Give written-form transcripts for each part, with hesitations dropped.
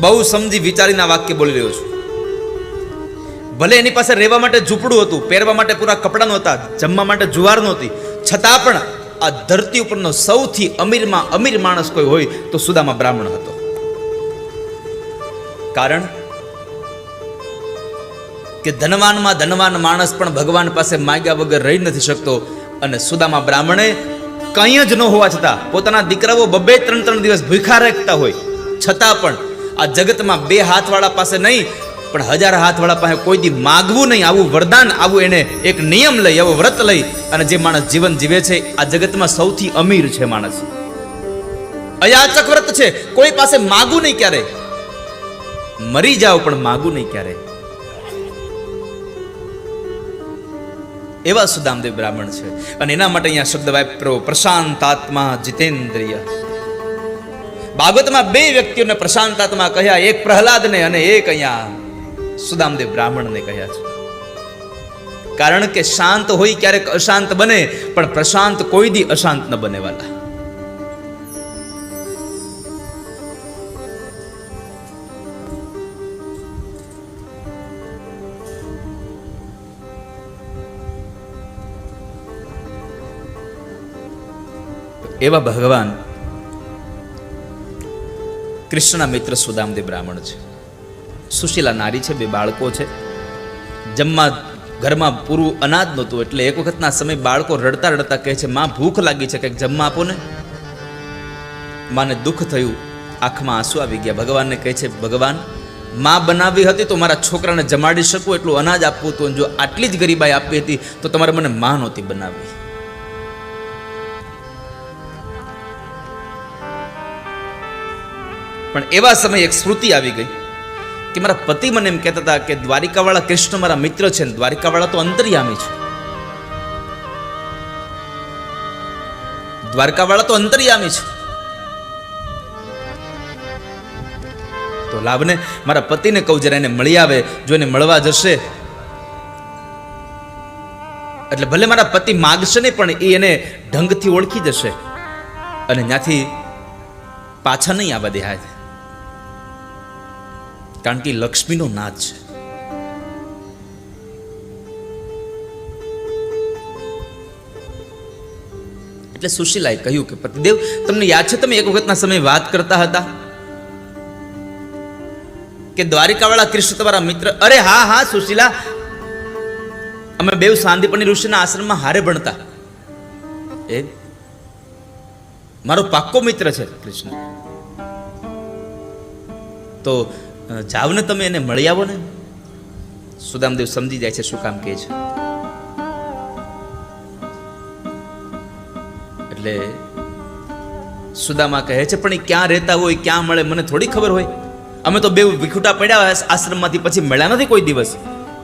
બહુ સમજી વિચારીને આ વાક્ય બોલી રહ્યો છું. ભલે એની પાસે રહેવા માટે ઝૂંપડું હતું, પહેરવા માટે પૂરા કપડાં નહોતા, જમવા માટે જુવાર નહોતી, છતાં પણ આ ધરતી ઉપરનો સૌથી અમીરમાં અમીર માણસ કોઈ હોય તો સુદામા બ્રાહ્મણ હતો. કારણ કે ધનવાનમાં ધનવાન માણસ પણ ભગવાન પાસે માગ્યા વગર રહી નથી શકતો. અને સુદામા બ્રાહ્મણે કંઈ જ ન હોવા છતાં પોતાના દીકરાઓ 2-3 દિવસ ભૂખ્યા રાખતા હોય છતાં પણ આ જગતમાં 2 હાથવાળા પાસે નહીં પણ 1000 હાથવાળા પાસે કોઈ દી માગવું નહીં, આવું વરદાન, આવું એને એક નિયમ લઈ, આવો વ્રત લઈ અને જે માણસ જીવન જીવે છે આ જગતમાં સૌથી અમીર છે માણસ. અયાચક વ્રત છે, કોઈ પાસે માગવું નહીં ક્યારે, મરી જાવ પણ માગવું નહીં ક્યારે. એવા સુદામદેવ બ્રાહ્મણ છે. અને એના માટે અહીંયા શબ્દ વાપરો પ્રશાંતાત્મા જીતેન્દ્રિય. ભાગવતમાં 2 વ્યક્તિઓને પ્રશાંતાત્મા કહ્યા, એક પ્રહલાદને અને એક અહીંયા સુદામદેવ બ્રાહ્મણને કહ્યા છે. કારણ કે શાંત હોય ક્યારેક અશાંત બને, પણ પ્રશાંત કોઈ દી અશાંત ન બને વાલા. એવા ભગવાન કૃષ્ણના મિત્ર સુદામદેવ બ્રાહ્મણ છે. સુશીલા નારી છે, 2 બાળકો છે. જમવા ઘરમાં પૂરું અનાજ નહોતું એટલે એક વખતના સમય બાળકો રડતા રડતા કહે છે, માં ભૂખ લાગી છે, કંઈક જમવા આપો ને. માને દુઃખ થયું, આંખમાં આંસુ આવી ગયા. ભગવાનને કહે છે, ભગવાન માં બનાવી હતી તો મારા છોકરાને જમાડી શકું એટલું અનાજ આપવું હતું, જો આટલી જ ગરીબાઈ આપી હતી તો તમારે મને માં નહોતી બનાવી. પણ એવા સમયે એક સ્મૃતિ આવી ગઈ કે મારા પતિ મને એમ કહેતા હતા કે દ્વારિકાવાળા કૃષ્ણ મારા મિત્ર છે ને દ્વારિકાવાળા તો અંતર્યામી છે. દ્વારકાવાળા તો અંતર્યામી છે. તો લાભને મારા પતિને કહું જરા એને મળી આવે, જો એને મળવા જશે એટલે ભલે મારા પતિ માગશે નહીં પણ એ એને ઢંગથી ઓળખી જશે અને ત્યાંથી પાછા નહીં આવવા દે. કારણ કે લક્ષ્મીનો નાદ છે. એટલે સુશીલાએ કહ્યું કે પતિદેવ તમને યાદ છે તમે એક વખતના સમયે વાત કરતા હતા કે દ્વારિકાવાળા કૃષ્ણ તમારા મિત્ર? અરે હા હા સુશીલા, અમે 2 સાંદીપની ઋષિના આશ્રમમાં હારે ભણતા. એ મારો પાક્કો મિત્ર છે કૃષ્ણ. તો જાવ ને તમે એને મળી આવો ને. સુદામદેવ સમજી જાય છે શું કામ કહે છે. એટલે સુદામા કહે છે પણ એ ક્યાં રહેતા હોય, ક્યાં મળે મને થોડી ખબર હોય. અમે તો 2 વિખુટા પડ્યા આશ્રમમાંથી, પછી મળ્યા નથી કોઈ દિવસ.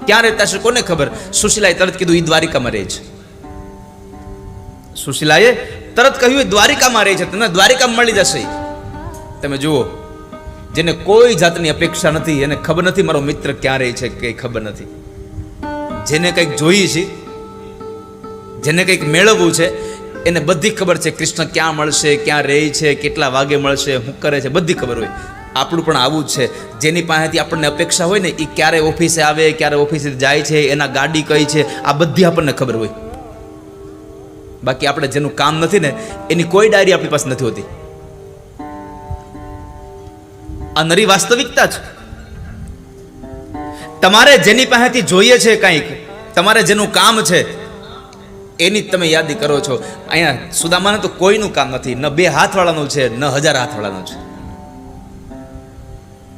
ક્યાં રહેતા છે કોને ખબર. સુશીલાએ તરત કીધું એ દ્વારિકામાં રહે છે. સુશીલાએ તરત કહ્યું એ દ્વારિકામાં રહે છે, તમને દ્વારિકામાં મળી જશે. તમે જુઓ, જેને કોઈ જાતની અપેક્ષા નથી, એને ખબર નથી મારો મિત્ર ક્યાં રહે છે, કઈ ખબર નથી. જેને કંઈક જોઈએ છે, જેને કંઈક મેળવવું છે, એને બધી ખબર છે કૃષ્ણ ક્યાં મળશે, ક્યાં રહે છે, કેટલા વાગે મળશે, શું કરે છે, બધી ખબર હોય. આપણું પણ આવું જ છે. જેની પાસેથી આપણને અપેક્ષા હોય ને એ ક્યારે ઓફિસે આવે, ક્યારે ઓફિસે જાય છે, એના ગાડી કઈ છે, આ બધી આપણને ખબર હોય. બાકી આપણે જેનું કામ નથી ને એની કોઈ ડાયરી આપણી પાસે નથી હોતી. આ નરી વાસ્તવિકતા છે. તમારે જેની પાસેથી જોઈએ છે કંઈક, તમારે જેનું કામ છે એની તમે યાદી કરો છો. અહીંયા સુદામાને તો કોઈનું કામ નથી, ન 2 હાથવાળાનું છે, ન 1000 હાથવાળાનું છે.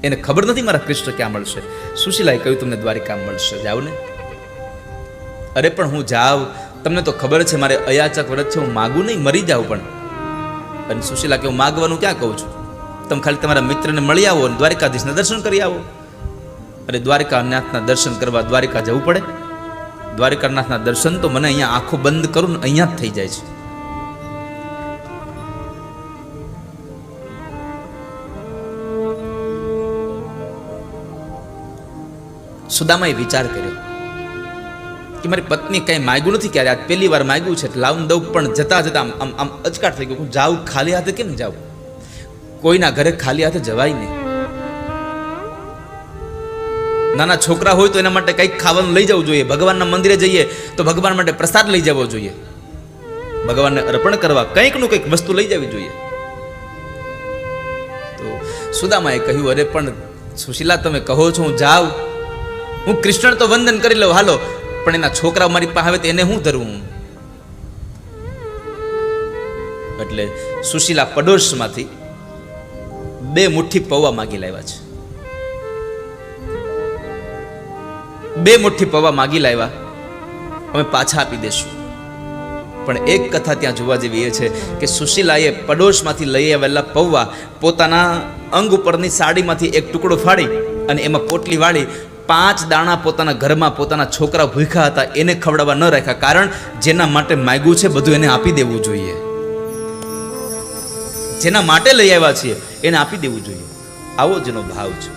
એને ખબર નથી મારા કૃષ્ણ ક્યાં મળશે. સુશીલાએ કહ્યું તમને દ્વારિકા મળશે, જાવ ને. અરે પણ હું જાઉં, તમને તો ખબર છે મારે અયાચક વ્રત છે, હું માગું નહીં, મરી જાઉં પણ. અને સુશીલા કે હું માગવાનું ક્યાં કહું છું, તમે ખાલી તમારા મિત્રને મળી આવો અને દ્વારિકાધીશના દર્શન કરી આવો. અરે દ્વારિકાનાથના દર્શન કરવા દ્વારિકા જવું પડે? દ્વારિકાનાથના દર્શન તો મને અહીંયા આંખો બંધ કરું ને અહીંયા જ થઈ જાય છે. સુદામાએ વિચાર કર્યો કે મારી પત્ની કઈ માગ્યું નથી ક્યારે, આજ પહેલી વાર માગ્યું છે, લાવું દઉં. પણ જતા જતા આમ અચકાટ થઈ ગયું, જાઉં ખાલી હાથે કેમ જાઉં? કોઈના ઘરે ખાલી હાથે જવાય નહીં. નાના છોકરા હોય તો એના માટે કંઈક ખાવાનું લઈ જવું જોઈએ. ભગવાનના મંદિરે જઈએ તો ભગવાન માટે પ્રસાદ લઈ જવો જોઈએ. ભગવાનને અર્પણ કરવા કંઈકનું કંઈક વસ્તુ લઈ જવી જોઈએ. તો સુદામાએ કહ્યું, અરે પણ સુશીલા, તમે કહો છો હું જાઉં, હું કૃષ્ણ તો વંદન કરી લઉં, હાલો, પણ એના છોકરા મારી પાસે આવે તો એને હું ધરવું? એટલે સુશીલા પડોશમાંથી 2 મુઠ્ઠી પૌવા માગી લાવ્યા છે. 2 મુઠ્ઠી પૌવા માગી લાવ્યા, અમે પાછા આપી દેશું. પણ એક કથા ત્યાં જોવા જેવી એ છે કે સુશીલાએ પડોશમાંથી લઈ આવેલા પૌવા પોતાના અંગ ઉપરની સાડીમાંથી એક ટુકડો ફાડી અને એમાં પોટલી વાળી 5 દાણા પોતાના ઘરમાં પોતાના છોકરા ભૂખ્યા હતા એને ખવડાવવા ન રાખ્યા. કારણ જેના માટે માગ્યું છે બધું એને આપી દેવું જોઈએ. જેના માટે લઈ આવ્યા છીએ એને આપી દેવું જોઈએ. આવો જેનો ભાવ છે.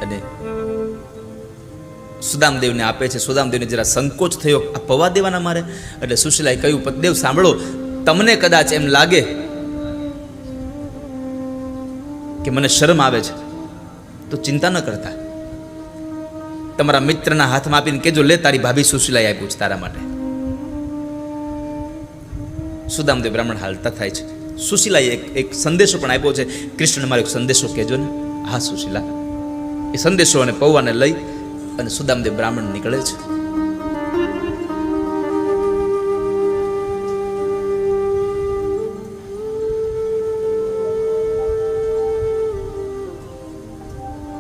અને સુદામદેવને આપે છે. સુદામદેવને જરા સંકોચ થયો, આ પૌવા દેવાના મારે. એટલે સુશીલાએ કહ્યું, પતિદેવ સાંભળો, તમને કદાચ એમ લાગે કે મને શરમ આવે છે તો ચિંતા ન કરતા, તમારા મિત્રના હાથમાં આપીને કેજો, લે તારી ભાભી સુશીલાએ આપ્યું છે તારા માટે. સુદામદેવ બ્રાહ્મણ હાલતા થાય છે. સુશીલાએ એક સંદેશો પણ આપ્યો છે, કૃષ્ણ મારો એક સંદેશો કહેજો ને. હા સુશીલા. એ સંદેશો અને પૌવાને લઈ અને સુદામદેવ બ્રાહ્મણ નીકળે છે.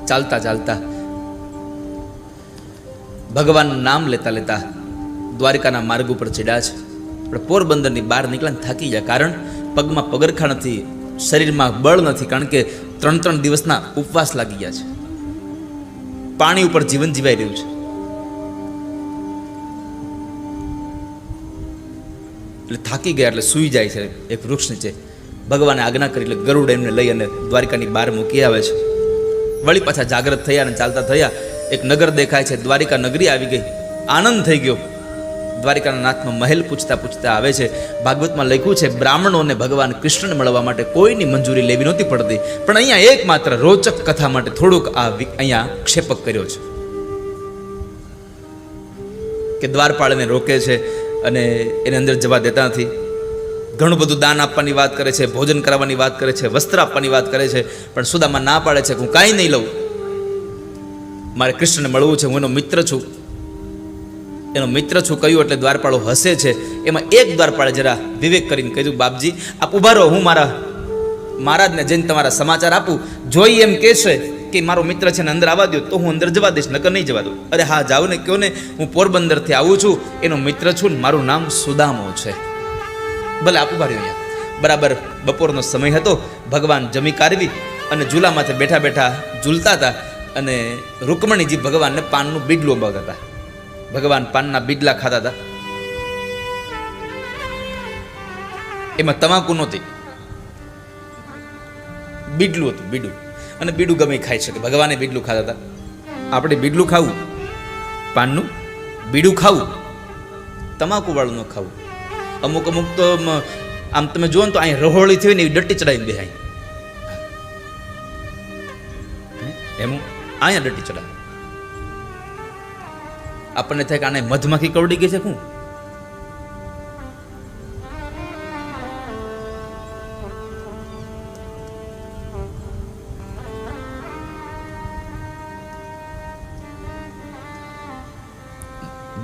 ચાલતા ચાલતા ભગવાનનું નામ લેતા લેતા દ્વારિકાના માર્ગ ઉપર ચડ્યા છે. પણ પોરબંદરની બહાર નીકળ્યા થાકી ગયા. કારણ પગમાં પગરખા નથી, શરીરમાં બળ નથી, કારણ કે 3 દિવસના ઉપવાસ લાગી ગયા છે. પાણી ઉપર જીવન જીવાઈ રહ્યું છે. એટલે થાકી ગયા એટલે સૂઈ જાય છે એક વૃક્ષ નીચે. ભગવાને આજ્ઞા કરી એટલે ગરુડ એમને લઈ અને દ્વારિકાની બહાર મૂકી આવે છે. વળી પાછા જાગ્રત થયા અને ચાલતા થયા. એક નગર દેખાય છે, દ્વારિકા નગરી આવી ગઈ. આનંદ થઈ ગયો. દ્વારિકાના નાથનો મહેલ પૂછતા પૂછતા આવે છે. ભાગવતમાં લખ્યું છે, બ્રાહ્મણોને ભગવાન કૃષ્ણ મળવા માટે કોઈની મંજૂરી લેવી નહોતી પડતી, પણ અહીંયા એકમાત્ર રોચક કથા માટે થોડુંક અહીંયા ક્ષેપક કર્યો છે કે દ્વારપાળને રોકે છે અને એને અંદર જવા દેતા નથી. ઘણું બધું દાન આપવાની વાત કરે છે, ભોજન કરાવવાની વાત કરે છે, વસ્ત્ર આપવાની વાત કરે છે, પણ સુદામા ના પાડે છે કે હું કાંઈ નહીં લઉં, મારે કૃષ્ણને મળવું છે, હું એનો મિત્ર છું. એનો મિત્ર છું કહ્યું એટલે દ્વારપાળો હસે છે. એમાં એક દ્વારપાળે જરા વિવેક કરીને કહ્યું, બાપજી આપ ઉભા રહો, હું મારા મહારાજને જઈને તમારા સમાચાર આપું. જોઈ એમ કહેશે કે મારો મિત્ર છે ને અંદર આવવા દો તો હું અંદર જવા દઈશ, નકર નહીં જવા દઉં. અરે હા જાઓ ને, કહો ને હું પોરબંદરથી આવું છું, એનો મિત્ર છું ને મારું નામ સુદામો છે. ભલે આપ ઉભા રહ્યો. અહીંયા બરાબર બપોરનો સમય હતો. ભગવાન જમી કાઢવી અને ઝૂલામાંથી બેઠા બેઠા ઝૂલતા હતા અને રૂકમણીજી ભગવાનને પાનનું બીડલું અંબાવતા હતા. ભગવાન પાનના બીડલા ખાતા હતા. એમાં તમાકુ નહોતી, બીડલું હતું, બીડું. અને બીડું ગમે ખાઈ શકે. ભગવાને બીડલું ખાતા હતા. આપણે બીડલું ખાવું, પાનનું બીડું ખાવું, તમાકુ વાળું ન ખાવું. અમુક અમુક તો આમ તમે જુઓ ને તો અહીં રહોળી થઈ ને એવી ડટ્ટી ચડાવીને બેહાય. એમ અહીંયા ડટ્ટી ચડાવે. આપણને થાય કે આને મધમાખી કવડી ગઈ છે. શું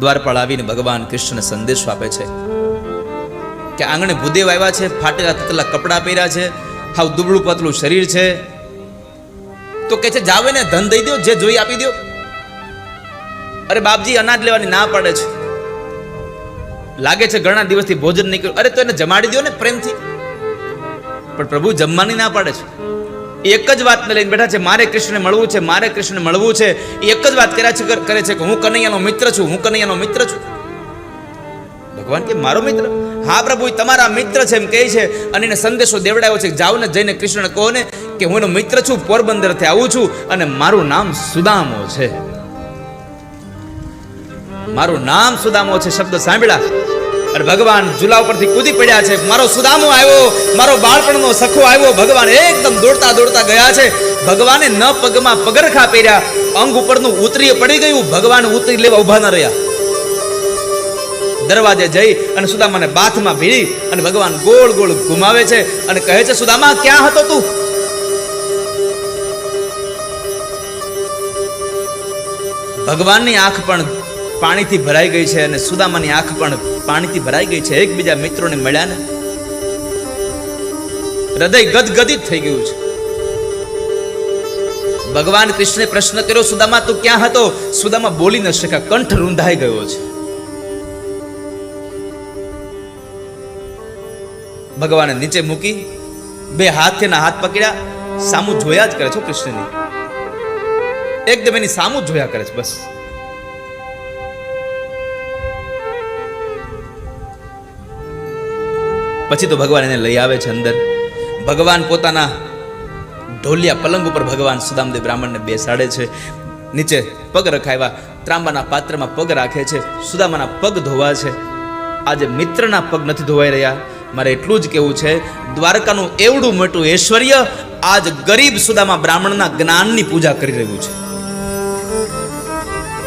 દ્વારપાળ આવીને ભગવાન કૃષ્ણ સંદેશો આપે છે કે આંગણે ભૂદેવ આવ્યા છે, ફાટેલા તતલા કપડાં પહેર્યા છે, હાવ દુબળું પતલું શરીર છે. તો કે છે જાવે ને ધન દઈ દો, જે જોઈ આપી દો. અરે બાપજી અનાજ લેવાની ના પાડે છે. લાગે છે ઘણા દિવસથી ભોજન નહીં કર્યું. અરે તો એને જમાડી દો ને પ્રેમથી. પણ પ્રભુ જમવાની ના પાડે છે. એક જ વાતને લઈને બેઠા છે, મારે કૃષ્ણને મળવું છે, મારે કૃષ્ણને મળવું છે. એક જ વાત કરે છે કે હું કનૈયાનો મિત્ર છું, હું કનૈયાનો મિત્ર છું. ભગવાન કે મારો મિત્ર? હા પ્રભુ તમારા મિત્ર છે એમ કહે છે. અને એને સંદેશો દેવડાવ્યો છે, જાઓ ને જઈને કૃષ્ણ કહો ને કે હું એનો મિત્ર છું, પોરબંદરથી આવું છું અને મારું નામ સુદામો છે. મારું નામ સુદામો છે. શબ્દ સાંભળ્યા અને ભગવાન ઝૂલા ઉપરથી કૂદી પડ્યા છે. મારો સુદામો આવ્યો, મારો બાળપણનો સખો આવ્યો. ભગવાન એકદમ દોડતા દોડતા ગયા છે. ભગવાને ન પગમાં પગરખા પહેર્યા, અંગ ઉપરનું ઉતરી પડી ગયું. ભગવાન ઉતરી લેવા ઉભા ન રહ્યા. દરવાજે જઈ અને સુદામાને બાથમાં ભીડી અને ભગવાન ગોળ ગોળ ઘુમાવે છે અને કહે છે, સુદામા ક્યાં હતો તું? ભગવાનની આંખ પણ પાણીથી ભરાઈ ગઈ છે અને સુદામાની આંખ પણ પાણીથી ભરાઈ ગઈ છે. એકબીજા મિત્રોને મળ્યા ને હૃદય ગદગદિત થઈ ગયું છે. ભગવાન કૃષ્ણે પ્રશ્ન કર્યો, સુદામા તું ક્યાં હતો? સુદામા બોલી ન શક્યા, કંઠ રૂંધાઈ ગયો છે. ભગવાને નીચે મૂકી બે હાથેના હાથ પકડ્યા, સામું જોયા જ કરે છે કૃષ્ણની, એકદમ એની સામું જ જોયા કરે છે બસ. પછી તો ભગવાન એને લઈ આવે છે અંદર. ભગવાન પોતાના ઢોલિયા પલંગ ઉપર ભગવાન સુદામદેવ બ્રાહ્મણને બેસાડે છે. નીચે પગ રખાવ્યા, ત્રાંબાના પાત્રમાં પગ રાખે છે. સુદામાના પગ ધોવા છે. આજે મિત્રના પગ નથી ધોવાઈ રહ્યા. મારે એટલું જ કહેવું છે, દ્વારકાનું એવડું મોટું ઐશ્વર્ય આજ ગરીબ સુદામા બ્રાહ્મણના જ્ઞાનની પૂજા કરી રહ્યું છે.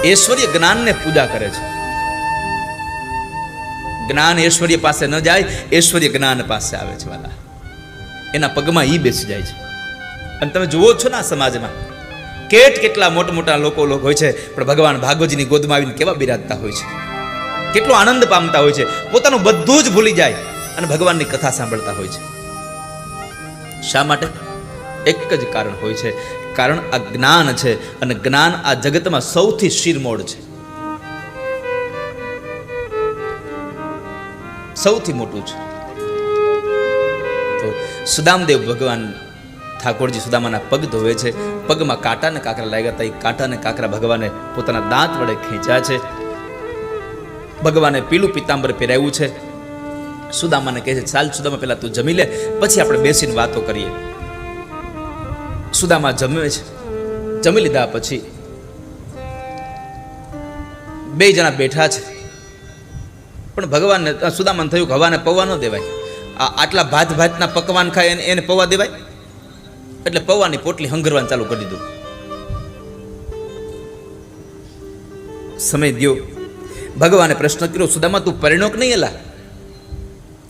ઐશ્વર્ય જ્ઞાનને પૂજા કરે છે. જ્ઞાન ઐશ્વર્ય પાસે ન જાય, ઐશ્વર્ય જ્ઞાન પાસે આવે છે વાલા. એના પગમાં ઈ બેસી જાય છે. અને તમે જુઓ છો ને આ સમાજમાં કેટલા મોટા મોટા લોકો હોય છે, પણ ભગવાન ભાગવતજીની ગોદમાં આવીને કેવા બિરાજતા હોય છે, કેટલો આનંદ પામતા હોય છે, પોતાનું બધું જ ભૂલી જાય અને ભગવાનની કથા સાંભળતા હોય છે. શા માટે? એક જ કારણ હોય છે, કારણ આ જ્ઞાન છે. અને જ્ઞાન આ જગતમાં સૌથી શિરમોડ છે, સૌથી મોટું છે. તો સુદામદેવ ભગવાન ઠાકોરજી સુદામાના પગ ધોવે છે. પગમાં કાંટા ને કાંકરા લાગ્યા હતા. એ કાંટા ને કાંકરા ભગવાને પોતાના દાંત વડે ખેંચ્યા છે. ભગવાને પીળું પિતાંબર પહેરાવ્યું છે. સુદામાને કહે છે, ચાલ સુદામા પહેલા તું જમી લે, પછી આપણે બેસીને વાતો કરીએ. સુદામા જમે છે. જમી લીધા પછી બે જણા બેઠા છે. પણ ભગવાનને સુદામાને થયું કે હવાને પૌવા ન દેવાય, આટલા ભાતના પકવાન ખાય એને પૌવા દેવાય, એટલે પૌવાની પોટલી હંગરવાનું ચાલુ કરી દીધું. સમય દ્યો. ભગવાને પ્રશ્ન કર્યો, સુદામા તું પરિણો કે નહીં? એલા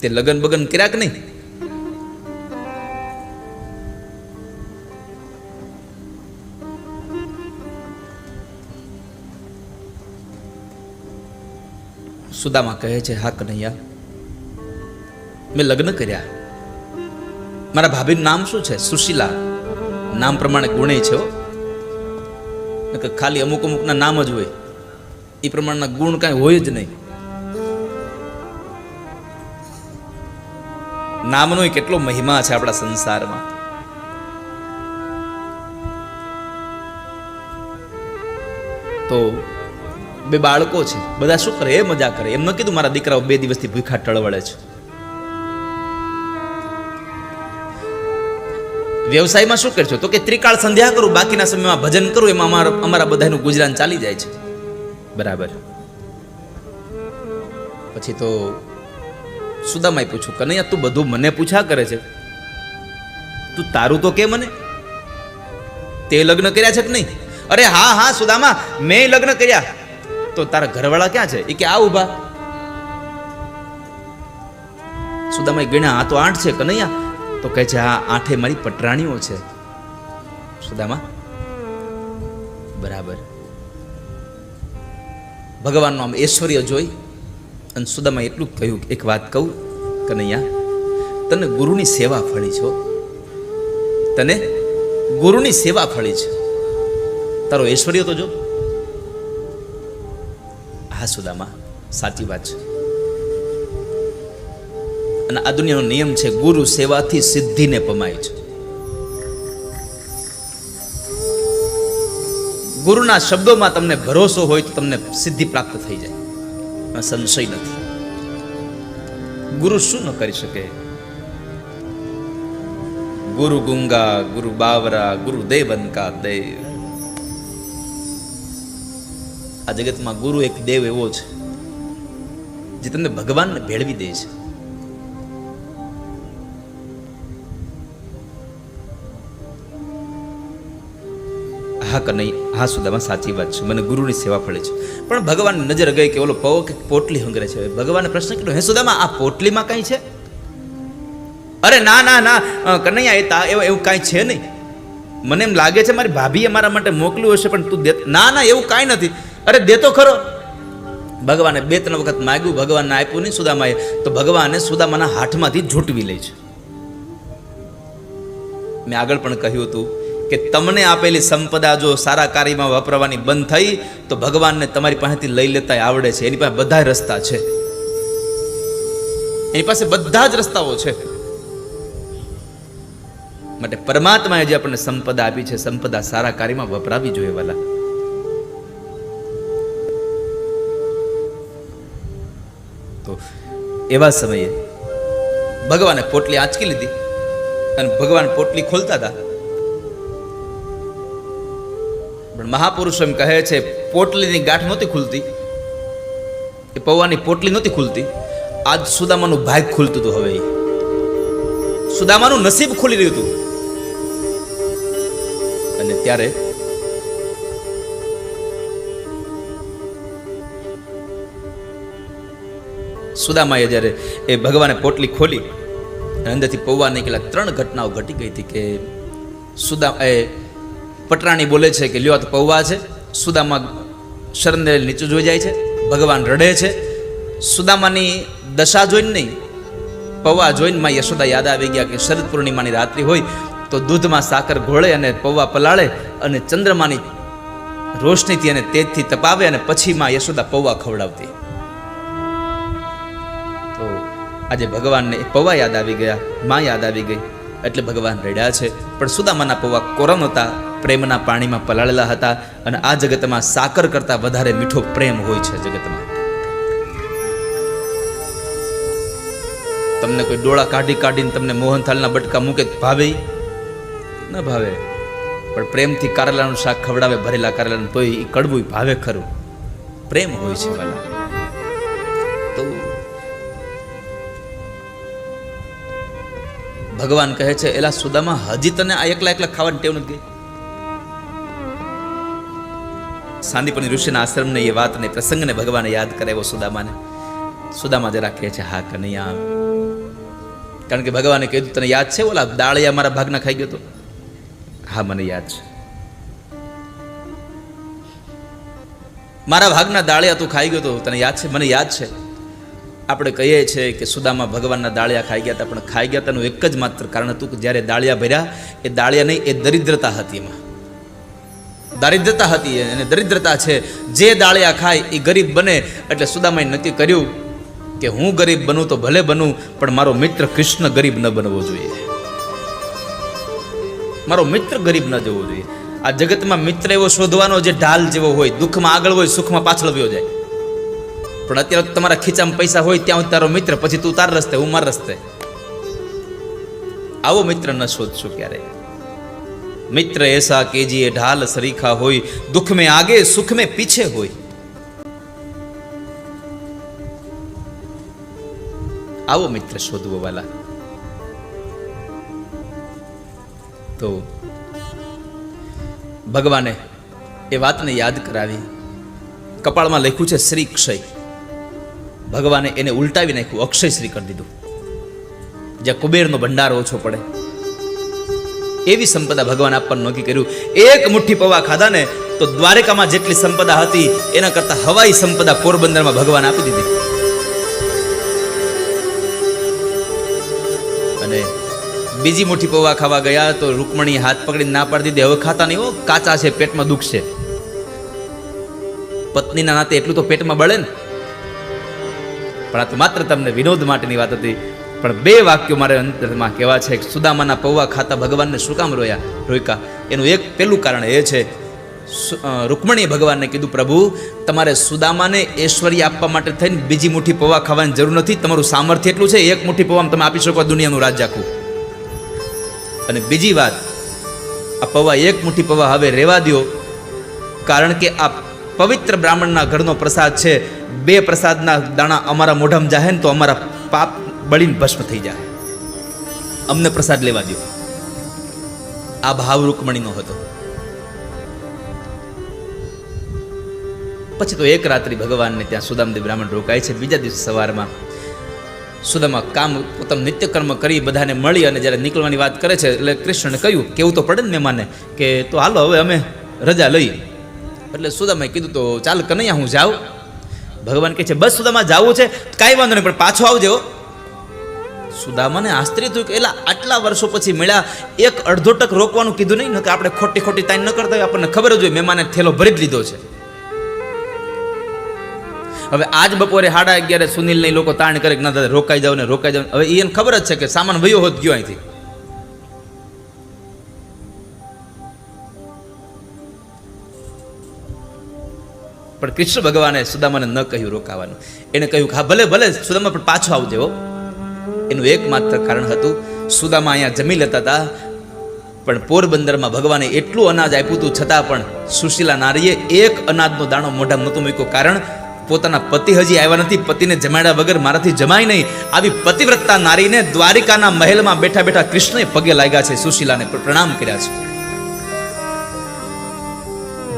તે લગન બગન કર્યા કે નહીં? સુદામા કહે છે, હા કનૈયા, મેં લગ્ન કર્યા. મારા ભાભીનું નામ શું છે? સુશીલા. નામ પ્રમાણે ગુણે છે. ખાલી અમુક અમુકના નામ જ હોય, એ પ્રમાણના ગુણ કાંઈ હોય જ નહીં. નામનો કેટલો મહિમા છે આપણા સંસારમાં. તો બે બાળકો છે, બધા શું કરે? એ મજા કરે. એમ ન કીધું મારા દીકરાઓ 2 દિવસથી ભૂખા ટળવળે છે. વ્યવસાયમાં શું કરશો? તો કે ત્રિકાળ સંધ્યા કરું, બાકીના સમયમાં ભજન કરું, એમાં અમારા બધાનું ગુજરાન ચાલી જાય છે. બરાબર. પછી તો સુદામાએ પૂછ્યું, કનૈયા તું બધું મને પૂછા કરે છે, તું તારું તો કે મને, તે લગ્ન કર્યા છે કે નહીં? અરે હા હા સુદામા, મેં લગ્ન કર્યા. તો તારા ઘરવાળા ક્યાં છે? એ કે આ ઉભા. સુદામાએ ગણ્યા, આ તો 8 છે કનૈયા. તો કહે છે, હા 8 મારી પટરાણીઓ છે. સુદામા બરાબર. ભગવાનનું આમ ઐશ્વર્ય જોઈ અને સુદામા એટલું કહ્યું, એક વાત કહું કનૈયા, તને ગુરુની સેવા ફળી છે, તને ગુરુની સેવા ફળી છે, તારો ઐશ્વર્ય તો જો. હા સુદામા, સાચી વાત છે. અને આ દુનિયાનો નિયમ છે, ગુરુ સેવાથી સિદ્ધિને પમાય છે. ગુરુના શબ્દોમાં તમને ભરોસો હોય તો તમને સિદ્ધિ પ્રાપ્ત થઈ જાય, સંશય નથી. ગુરુ શું ન કરી શકે? ગુરુ ગુંગા, ગુરુ બાવરા, ગુરુ દેવન કા દેવ. આ જગતમાં ગુરુ એક દેવ એવો છે જે તમને ભગવાનને ભેળવી દે છે. હા કનૈ, હા સુદામા, સાચી વાત છે, મને ગુરુની સેવા ફળે છે. પણ ભગવાનની નજર ગઈ કે ઓલો પવો કે પોટલી હંગરે છે. ભગવાને પ્રશ્ન કર્યો, હે સુદામા, આ પોટલીમાં કાંઈ છે? અરે ના ના ના કનૈયા, એવું કાંઈ છે નહીં. મને એમ લાગે છે મારી ભાભીએ મારા માટે મોકલ્યું હશે, પણ તું દે. ના ના, એવું કાંઈ નથી. અરે દેતો ખરો. ભગવાને 2-3 વખત માગ્યું, ભગવાનને આપ્યું નહીં સુદામાએ, તો ભગવાને સુદામાના હાથમાંથી ઝૂંટવી લે છે. મેં આગળ પણ કહ્યું હતું કે તમને આપેલી સંપદા જો સારા કાર્યમાં વાપરવાની બંધ થઈ તો ભગવાનને તમારી પાસેથી લઈ લેતા આવડે છે. એની પાસે બધા રસ્તા છે, એની પાસે બધા જ રસ્તાઓ છે. માટે પરમાત્માએ જે આપણને સંપદા આપી છે, સંપદા સારા કાર્યમાં વપરાવી જોઈએ વાલા. તો એવા સમયે ભગવાને પોટલી આંચકી લીધી અને ભગવાન પોટલી ખોલતા હતા. પણ મહાપુરુષો એમ કહે છે, પોટલીની ગાંઠ નહોતી ખુલતી, એ પૌવાની પોટલી નહોતી ખુલતી. આજ સુદામાનું ભાગ ખુલતું હતું. હવે સુદામાનું નસીબ ખુલી રહ્યું હતું. અને ત્યારે સુદામાએ જ્યારે એ ભગવાને પોટલી ખોલી અંદરથી પૌવા નીકળ્યા, 3 ઘટનાઓ ઘટી ગઈ હતી. કે એ પટરાણી બોલે છે કે લ્યો આ તો પૌવા છે. સુદામા શરણે નીચું જોઈ જાય છે. ભગવાન રડે છે. સુદામાની દશા જોઈને નહીં, પૌવા જોઈને માં યશોદા યાદ આવી ગયા કે શરદ પૂર્ણિમાની રાત્રિ હોય તો દૂધમાં સાકર ઘોળે અને પૌવા પલાળે અને ચંદ્રમાની રોશનીથી અને તેજથી તપાવે અને પછી માં યશોદા પૌવા ખવડાવતી. તો આજે ભગવાનને પૌવા યાદ આવી ગયા, માં યાદ આવી ગઈ, એટલે ભગવાન રડ્યા છે. પણ સુદામાના પૌવા કોરા નહોતા, પ્રેમના પાણીમાં પલાળેલા હતા. અને આ જગતમાં સાકર કરતાં વધારે મીઠો પ્રેમ હોય છે જગતમાં. તમને કોઈ ડોળા કાઢીને તમને મોહનથાળના બટકા મૂકે, ભાવે ન ભાવે? પણ પ્રેમથી કારેલાનું શાક ખવડાવે, ભરેલા કારેલાનું, તોય એ કડવું ભાવે ખરું. પ્રેમ હોય છે વાલા. તો ભગવાન કહે છે, એલા સુદામા, હજી તને આ એકલા ખાવાની ટેવ નથી ગઈ? સાંદીપની ઋષિના આશ્રમને એ વાતને, પ્રસંગને ભગવાને યાદ કરાવ્યો સુદામાને. સુદામા જરા કહે છે, હા કનૈયા. કારણ કે ભગવાને કીધું, તને યાદ છે ઓલા દાળિયા મારા ભાગના ખાઈ ગયો તો? હા મને યાદ છે. મારા ભાગના દાળિયા તું ખાઈ ગયો તો, તને યાદ છે? મને યાદ છે. આપણે કહીએ છીએ કે સુદામા ભગવાનના દાળિયા ખાઈ ગયા હતા, પણ ખાઈ ગયા તાનું એક જ માત્ર કારણ હતું કે જ્યારે દાળિયા ભર્યા, એ દાળિયા નહીં, એ દરિદ્રતા હતી. એમાં દારિદ્રતા હતી, અને દરિદ્રતા છે. જે દાળિયા ખાય એ ગરીબ બને. એટલે સુદામાએ નક્કી કર્યું કે હું ગરીબ બનું તો ભલે બનું, પણ મારો મિત્ર કૃષ્ણ ગરીબ ન બનવો જોઈએ. મારો મિત્ર ગરીબ ન જવો જોઈએ. આ જગતમાં મિત્ર એવો શોધવાનો જે ઢાલ જેવો હોય, દુઃખમાં આગળ હોય, સુખમાં પાછળ વયો જાય. પણ અત્યારે તમારા ખીચામાં પૈસા હોય ત્યાં તારો મિત્ર, પછી તું તાર રસ્તે, હું મારા રસ્તે. આવો મિત્ર ન શોધશો ક્યારે. મિત્ર એસા કેજીએ ઢાલ સરીખા હોય, દુઃખ में आगे सुख में पीछे હોય. આવો મિત્ર શોધવો વાલા. તો ભગવાને એ વાતને યાદ કરાવી. કપાળમાં લખ્યું છે શ્રી ક્ષય. ભગવાને એને ઉલટાવી નાખ્યું, અક્ષય શ્રી કરી દીધું. જ્યાં કુબેરનો ભંડાર ઓછો પડે એવી સંપદા ભગવાન આપવાનું નક્કી કર્યું. એક મુઠ્ઠી પૌવા ખાધા ને તો દ્વારકામાં જેટલી સંપદા હતી એના કરતા હવાઈ સંપદા પોરબંદરમાં ભગવાન આપી દીધી. અને બીજી મુઠ્ઠી પૌવા ખાવા ગયા તો રૂકમણી હાથ પકડીને ના પાડી દીધી, હવે ખાતા નહીં હો, કાચા છે, પેટમાં દુઃખ છે. પત્નીના નાતે એટલું તો પેટમાં બળે ને. પણ આ તો માત્ર તમને વિનોદ માટેની વાત હતી. પણ 2 વાક્યો મારે અંતરમાં કહેવા છે. સુદામાના પૌવા ખાતા ભગવાનને શું કામ રોક્યા? એનું એક પહેલું કારણ એ છે, રૂકમણીએ ભગવાનને કીધું, પ્રભુ તમારે સુદામાને ઐશ્વર્ય આપવા માટે થઈને બીજી મુઠ્ઠી પૌવા ખાવાની જરૂર નથી. તમારું સામર્થ્ય એટલું છે, એક મુઠ્ઠી પૌવામાં તમે આપી શકો દુનિયાનું રાજ્ય આખું. અને બીજી વાત, આ પૌવા એક મુઠ્ઠી પૌવા હવે રહેવા દો, કારણ કે આ પવિત્ર બ્રાહ્મણના ઘરનો પ્રસાદ છે. 2 પ્રસાદના દાણા અમારા મોઢામાં જાહે ને તો અમારા પાપ બળીને ભસ્મ થઈ જાય, અમને પ્રસાદ લેવા દો. આ ભાવ રૂકમણીનો હતો. પછી તો એક રાત્રિ ભગવાનને ત્યાં સુદામદેવ બ્રાહ્મણ રોકાય છે. બીજા દિવસે સવારમાં સુદામા કામ પોતાનું નિત્યકર્મ કરી બધાને મળી અને જ્યારે નીકળવાની વાત કરે છે એટલે કૃષ્ણને કહ્યું, કેવું તો પડે ને મહેમાને કે તો હાલો હવે અમે રજા લઈ. એટલે સુદામાએ કીધું તો ચાલ કનૈયા હું જાઉં. ભગવાન કહે છે બસ સુદામા જાવું છે, કાંઈ વાંધો નહીં, પણ પાછો આવજો. સુદામાને આશ્ચર્ય થયું કે એલા આટલા વર્ષો પછી મળ્યા, એક અડધો ટક રોકવાનું કીધું નહીં કે આપણે ખોટી ખોટી તાઈન ન કરતા હોય, આપણને ખબર જ હોય મહેમાને થેલો ભરી જ લીધો છે. હવે આજ બપોરે 11:30 સુનિલ ને લોકો તાણ કરે કે ના દાદા રોકાઈ જાવ ને રોકાઈ જાવ. હવે એને ખબર જ છે કે સામાન વયો હોત ગયો અહીંથી. પણ કૃષ્ણ ભગવાને સુદામાને ન કહ્યું રોકાવાનું. એને કહ્યું હા ભલે ભલે સુદામા પણ પાછો આવજો. એનું એકમાત્ર કારણ હતું સુદામા અહીંયા જમી લેતા હતા, પણ પોરબંદરમાં ભગવાને એટલું અનાજ આપ્યું હતું છતાં પણ સુશીલા નારીએ એક અનાજનો દાણો મોઢામાં નહોતું મૂક્યો. કારણ પોતાના પતિ હજી આવ્યા નથી, પતિને જમાડ્યા વગર મારાથી જમાય નહીં. આવી પતિવ્રતા નારીને દ્વારિકાના મહેલમાં બેઠા બેઠા કૃષ્ણએ પગે લાગ્યા છે, સુશીલાને પ્રણામ કર્યા છે.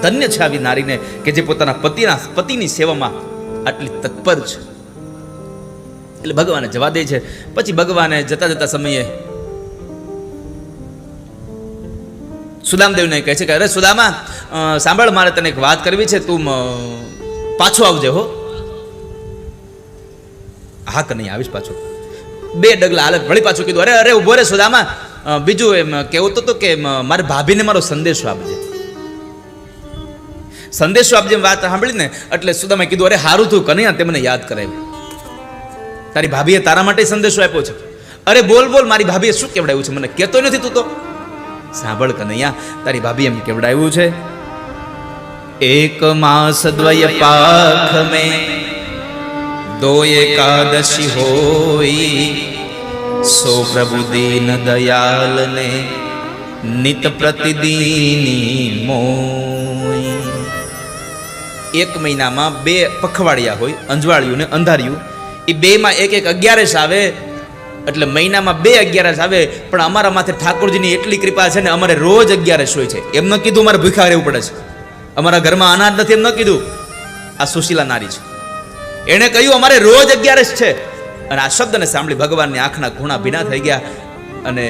ધન્ય છે આવી નારીને કે જે પોતાના પતિની સેવામાં આટલી તત્પર છે. એટલે ભગવાને જવા દે છે. પછી ભગવાને જતા જતા સમયે સુદામદેવને કહે છે કે અરે સુદામા સાંભળ, મારે તને એક વાત કરવી છે, તું પાછો આવજે હો. હા કે નહીં આવીશ પાછો. 2 ડગલા હાલત વળી પાછું કીધું અરે અરે ઉભો રે સુદામા, બીજું એમ કેવું તો કે મારે ભાભીને મારો સંદેશો આપજે. સંદેશો આપજે વાત સાંભળી ને એટલે સુદામાએ કીધું અરે હારું થયું કનૈયા તે મને યાદ કરાવ્યું, તારી ભાભીએ તારા માટે સંદેશો આપ્યો છે. અરે બોલ બોલ, મારી ભાભીએ શું કેવડાવ્યું છે મને કહેતો નથી તું તો. સાંભળ કનૈયા, તારી ભાભી એમ કેવડાવ્યું છે, 1 માસ દ્વય પાખ મેં 2 એકાદશી હોઈ, સો પ્રભુ દીન દયાલ ને નિત પ્રતિદીની મોઈ. 1 મહિનામાં 2 પખવાડિયા હોય, અંજવાળિયું ને અંધારિયું. એ 2માં 1 11 આવે એટલે મહિનામાં 2 11 આવે. પણ અમારા માથે ઠાકોરજીની એટલી કૃપા છે ને અમારે રોજ 11 હોય છે. એમ ન કીધું મારે ભૂખા રહેવું પડે છે, અમારા ઘરમાં અનાજ નથી એમ ન કીધું. આ સુશીલા નારી છે, એણે કહ્યું અમારે રોજ 11 છે. અને આ શબ્દને સાંભળી ભગવાનની આંખના ઘૂણા ભીના થઈ ગયા અને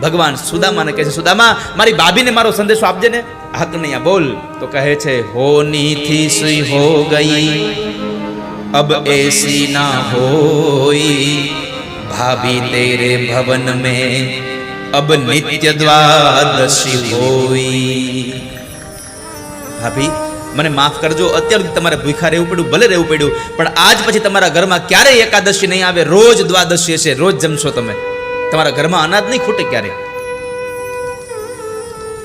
ભગવાન સુદામાને કહે છે સુદામા મારી ભાભીને મારો સંદેશો આપજે ને. હક નહીં બોલ તો કહે છે હોની થી સુઈ હો ગઈ અબ એસી ના હોઈ, ભાભી તેરે ભવન में अब नित्य द्वादशी होई. ભાભી મને માફ કરજો, અત્યાર સુધી તમારે ભૂખા રહેવું પડ્યું, ભલે રહેવું પડ્યું, પણ આજ પછી તમારા ઘરમાં ક્યારેય એકાદશી નહીં આવે, રોજ દ્વાદશી હશે, રોજ જમશો તમે, તમારા ઘરમાં અનાજ નહીં ખૂટે ક્યારે.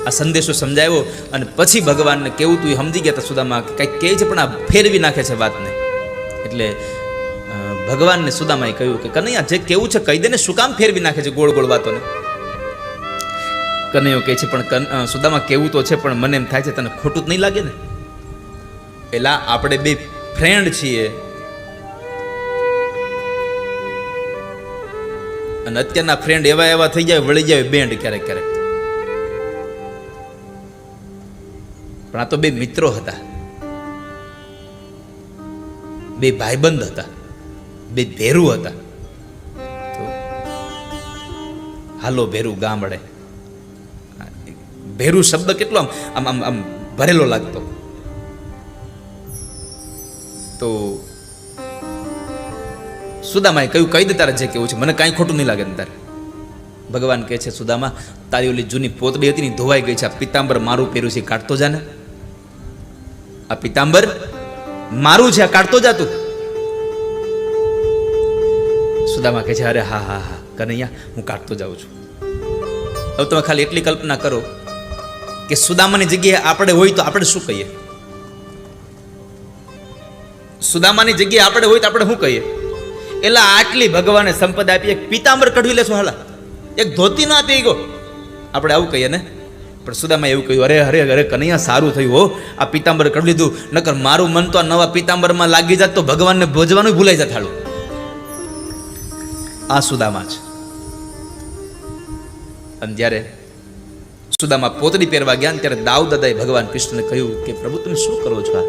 આ સંદેશો સમજાવ્યો અને પછી ભગવાનને કેવું તું સમજી ગયા હતા સુદામા, કંઈક કહે છે પણ આ ફેરવી નાખે છે વાતને. એટલે ભગવાનને સુદામાએ કહ્યું કે કનૈયા જે કેવું છે કહી દે ને, શું કામ ફેરવી નાખે છે ગોળ ગોળ વાતોને. કનૈયો કહે છે પણ સુદામા કેવું તો છે પણ મને એમ થાય છે તને ખોટું જ નહીં લાગે ને. એલા આપણે 2 ફ્રેન્ડ છીએ અને અત્યારના ફ્રેન્ડ એવા એવા થઈ જાય, વળી જાય બેન્ડ ક્યારેક ક્યારેક. પણ આ તો 2 મિત્રો હતા, 2 ભાઈબંધ હતા, 2 ભેરુ હતા. હાલો ભેરુ ગામડે. ભેરુ શબ્દ કેટલો આમ આમ આમ ભરેલો લાગતો. તો સુદામાએ કહ્યું કહી દે તારે જે કેવું છે, મને કાંઈ ખોટું નહીં લાગે ને તારે. ભગવાન કહે છે સુદામા તારી ઓલી જૂની પોતડી હતી ને ધોવાઈ ગઈ છે, આ પિતાંબર મારું પહેર્યું છે કાઢતો જા ને. આ પિતાંબર મારું છે, આ કાઢતો જા તું. સુદામા કહે છે અરે હા હા હા કનૈયા હું કાઢતો જાઉં છું. હવે તમે ખાલી એટલી કલ્પના કરો કે સુદામાની જગ્યાએ આપણે હોય તો આપણે શું કહીએ? સુદામાની જગ્યાએ આપણે હોય તો આપણે શું કહીએ? એટલે આટલી ભગવાને સંપદા આપી, એક પિતાંબર કઢવી લેશો હાલા, એક ધોતી ના આપી ગયો, આપણે આવું કહીએ ને. પણ સુદામાં એવું કહ્યું, અરે અરે અરે કનૈયા, સારું થયું હો, આ પીતાંબર કરી લીધું, નકર મારું મન તો આ નવા પીતાંબરમાં લાગી જાત તો ભગવાનને ભજવાનું ભૂલાઈ જાત. હાલું, આ સુદામા છે. અને જ્યારે સુદામા પોતડી પહેરવા ગયા ને ત્યારે દાઉદ દાદાએ ભગવાન કૃષ્ણને કહ્યું કે પ્રભુ તમે શું કરો છો? આ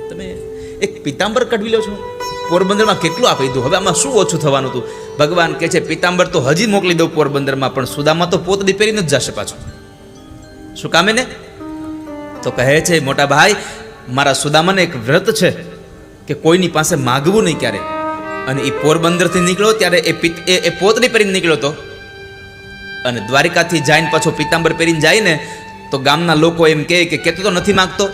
તમે એક પીતાંબર કઢવી લો છો, પોરબંદરમાં કેટલું આપી દીધું, હવે આમાં શું ઓછું થવાનું હતું? ભગવાન કહે છે પીતાંબર તો હજી મોકલી દઉં પોરબંદરમાં, પણ સુદામા તો પોતડી પહેરીને જ જશે પાછો. શું કામે ને? તો કહે છે મોટા ભાઈ, મારા સુદામાને એક વ્રત છે કે કોઈની પાસે માગવું નહીં ક્યારે. અને એ પોરબંદરથી નીકળ્યો ત્યારે એ પોતડી પહેરીને નીકળ્યો હતો, અને દ્વારિકાથી જઈને પાછો પીતાંબર પહેરીને જાય ને તો ગામના લોકો એમ કહે કે કેતો તો નથી માગતો,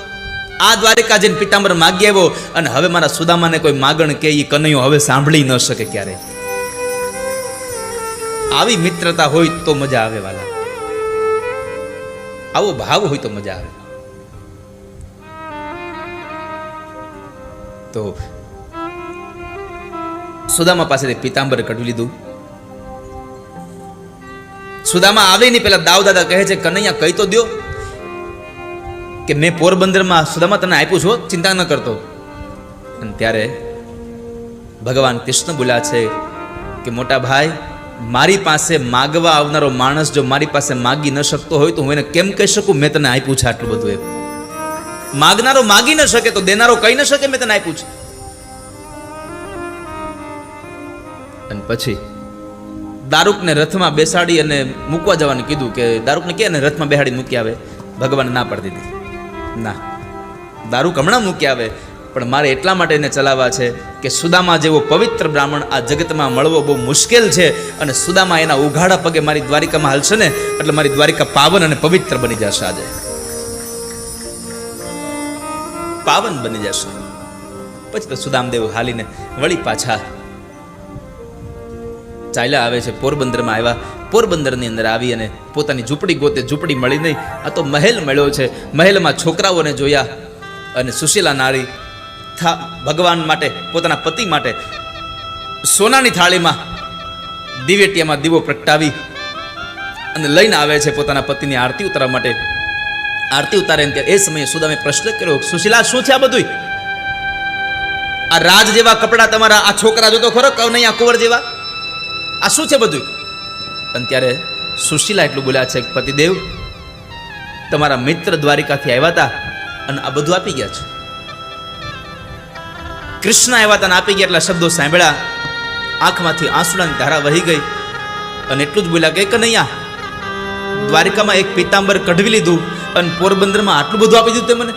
આ દ્વારિકા જઈને પીતાંબર માગી આવ્યો, અને હવે મારા સુદામાને કોઈ માગણ કે એ કનૈયો હવે સાંભળી ન શકે ક્યારે. આવી મિત્રતા હોય તો મજા આવે વાલા, આવો ભાવ હોય તો મજા આવે. તો સુદામા પાસેથી પીતાંબર કઢવી લીધું. સુદામા આવે નહીં પેલા દાઉદ દાદા કહે છે કનૈયા કહી તો દો કે મેં પોરબંદરમાં સુદામા તને આપ્યું છું, ચિંતા ન કરતો. અને ત્યારે ભગવાન કૃષ્ણ બોલ્યા છે કે મોટા ભાઈ, મારી પાસે માગવા આવનારો માણસ જો મારી પાસે માગી ન શકતો હોય તો હું એને કેમ કહી શકું મેં તને આપ્યું છે આટલું બધું? એમ માગનારો માગી ન શકે તો દેનારો કહી ન શકે મેં તને આપ્યું છે. અને પછી દારૂકને રથમાં બેસાડી અને મૂકવા જવાનું કીધું કે દારૂકને કે ને રથમાં બેસાડી મૂકી આવે. ભગવાને ના પાડી દીધી, ના, દારૂક હમણાં મૂકી આવે, પણ મારે એટલા માટે એને ચલાવવા છે કે સુદામા જેવો પવિત્ર બ્રાહ્મણ આ જગતમાં મળવો બહુ મુશ્કેલ છે, અને સુદામા એના ઉઘાડા પગે મારી દ્વારિકામાં હાલશે ને એટલે મારી દ્વારિકા પાવન અને પવિત્ર બની જશે. આજે પાવન બની જશે. પછી તો સુદામદેવ હાલીને વળી પાછા ચાલ્યા આવે છે. પોરબંદરમાં આવ્યા, પોરબંદરની અંદર આવી અને પોતાની ઝૂંપડી ગોતે, ઝૂંપડી મળી નહીં, આ તો મહેલ મળ્યો છે. મહેલમાં છોકરાઓને જોયા અને સુશીલા નારી ભગવાન માટે, પોતાના પતિ માટે સોનાની થાળીમાં દિવેટિયામાં દીવો પ્રગટાવી અને લઈને આવે છે પોતાના પતિની આરતી ઉતારવા માટે. આરતી ઉતારે ત્યારે એ સમયે સુદામે પ્રશ્ન કર્યો, સુશીલા શું છે આ બધું? આ રાજ જેવા કપડા તમારા, આ છોકરા જોતો ખરો કનૈયા કુંવર જેવા, આ શું છે બધું? અને ત્યારે સુશીલા એટલું બોલ્યા છે પતિદેવ, તમારા મિત્ર દ્વારિકાથી આવ્યા હતા અને આ બધું આપી ગયા છે. કૃષ્ણ આવ્યા હતા અને આપી ગયા એટલા શબ્દો સાંભળ્યા, આંખમાંથી આંસુડાની ધારા વહી ગઈ અને એટલું જ બોલ્યા કે કનૈયા, દ્વારિકામાં એક પીતાંબર કઢવી લીધું અને પોરબંદરમાં આટલું બધું આપી દીધું તે મને.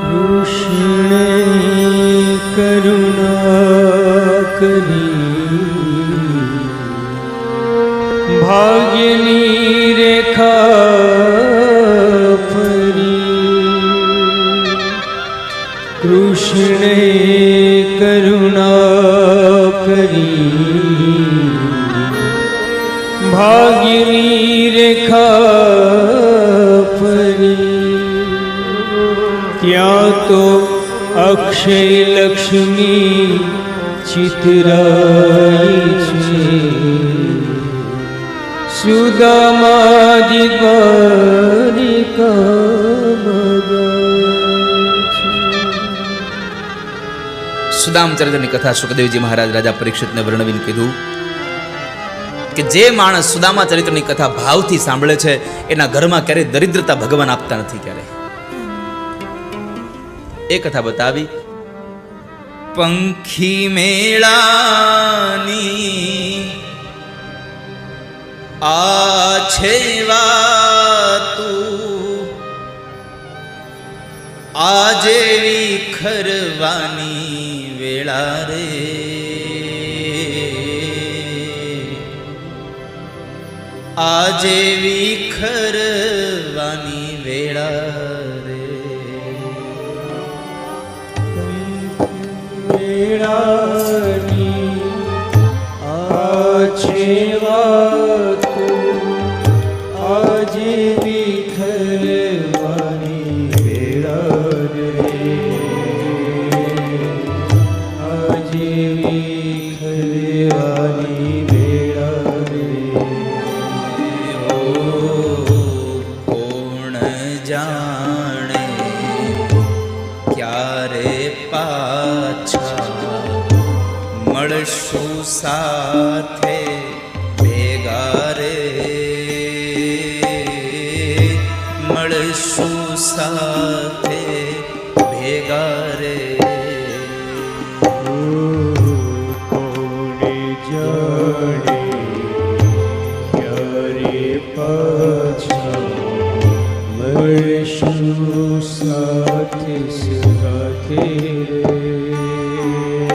કૃષ્ણે કરુણા કરી ભાગ્યની રેખા ફરી, કૃષ્ણે કરુણા કરી ભાગ્યની રેખા ફરી, ત્યાં તો અક્ષય લક્ષ્મી ચિતરાઈ છે, સુદામાજી દ્વારિકામાં જાય છે. સુદામ ચરિત્રની કથા સુખદેવજી મહારાજ રાજા પરીક્ષિતને વર્ણવીને કીધું કે જે માણસ સુદામા ચરિત્રની કથા ભાવથી સાંભળે છે એના ઘરમાં ક્યારેય દરિદ્રતા ભગવાન આપતા નથી. ક્યારેય એ કથા બતાવી. પંખી મેળાની આ છે વાતું, આજે વિખરવાની વેળા રે, આજે વિખરવાની વેળા રે. મેળાની આ છે વાતું, આજે વિખરવાની વેળા રે, આજે વિખરવાની વેળા રે. ઓ જાણે ક્યારે પાછા મળશું સાથે ભેગા રે, મળશું સાથે ભેગા રે. કોને જાણે ક્યારે પાછા મળશું સાથે સાથે રે.